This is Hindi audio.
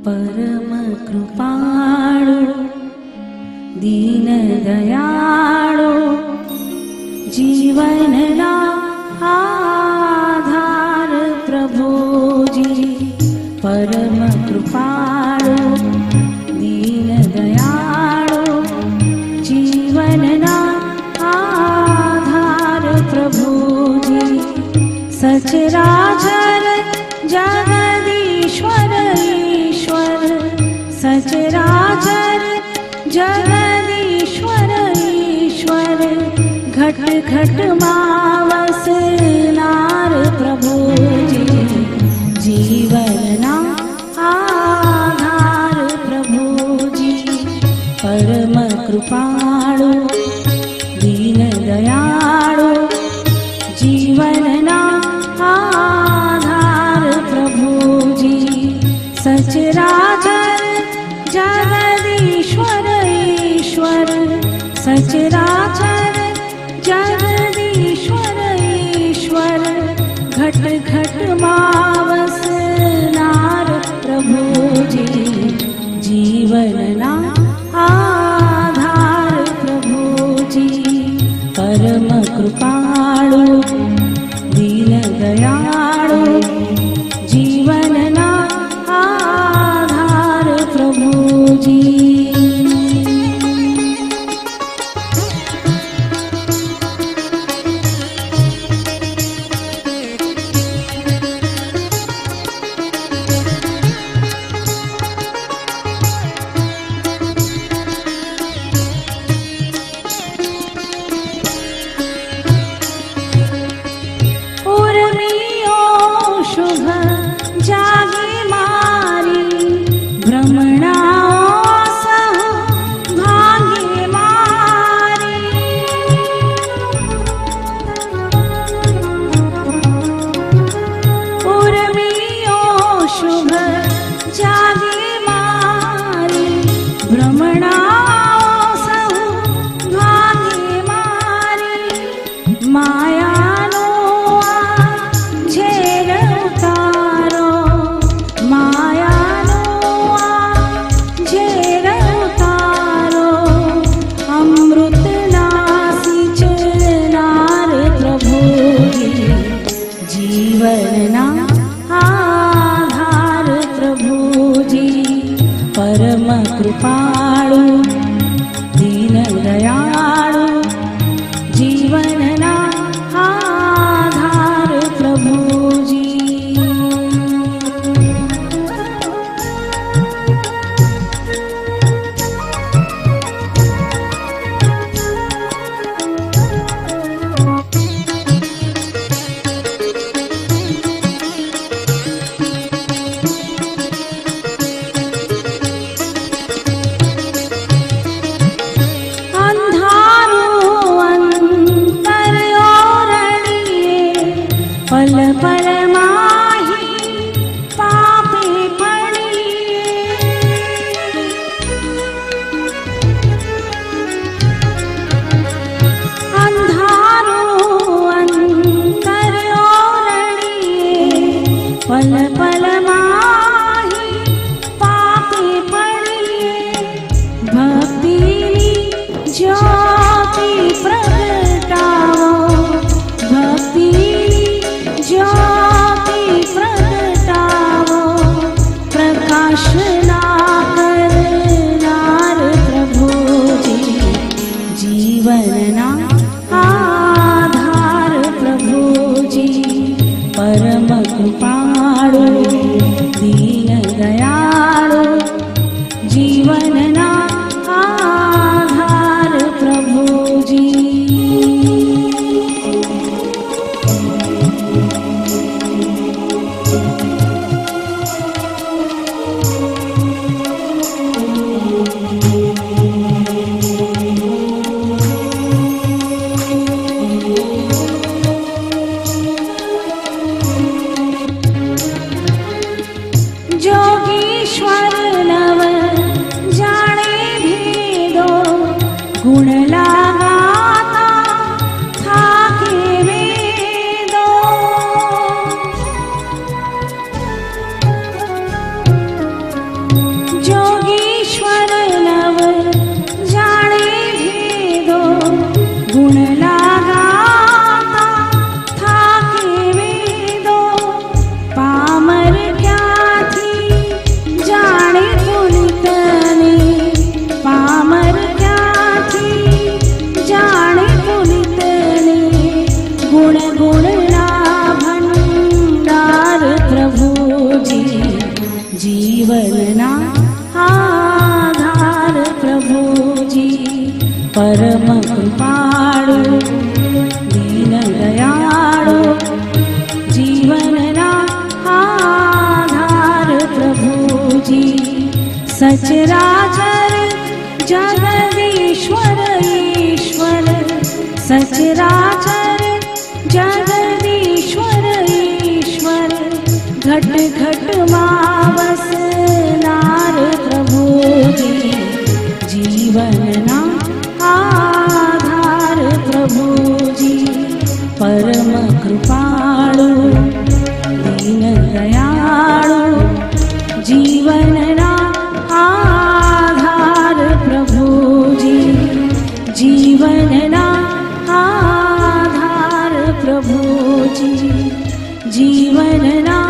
परम कृपाळु दीन दयाळु जीवनना आधार प्रभुजी। परम कृपाळु दीन दयाळु जीवनना आधार प्रभुजी। सचराचर जगदीश्वर ईश्वर, सचराचर जगदीश्वर ईश्वर, घट घट मावसनार प्रभुजी। जीवनना आधार प्रभुजी। परम कृपाळु दीन दयाळु जीवनना आधार प्रभुजी। सचराचर जगदीश्वर ईश्वर, सचराचर जगदीश्वर ईश्वर, घट घट मावसनार प्रभुजी। जीवनना आधार प्रभुजी। परम कृपाळु दीन दयाळु जीवनना आधार प्रभुजी। शुभ जागे मारी भ्रमणाओ सह भागे मारी। उर्मियो शुभ जागे मारी भ्रमणाओ सह भागे मारी। माया जीवनना आधार प्रभुजी। परम कृपाळु दीन दयाळु जीवनना आधार प्रभुजी। पल पल माही पापे पड़िए, अंधारो अंतर ओरड़िए। पल पल माही पापे पड़िए, भक्ति ज्योति प्रगटाओ, भक्ति ज्योति प्रगटाओ, प्रकाश ना करनार प्रभुजी। जीवनना आधार प्रभुजी। परम कृपाळु दीन दयाळु जीवनना आधार प्रभुजी। જીવનના આધાર પ્રભુજી પરમ કૃપાળુ દીન દયાળુ જીવનના આધાર પ્રભુજી સચરાચર જગદીશ્વર ઈશ્વર સચરાચર જગદીશ્વર ઈશ્વર ઘટ ઘટમાં વસનાર પ્રભુજી જીવનના આધાર પ્રભુજી પરમ કૃપાળુ દીન દયાળુ જીવનના આધાર પ્રભુજી જીવનના આધાર પ્રભુજી જીવનના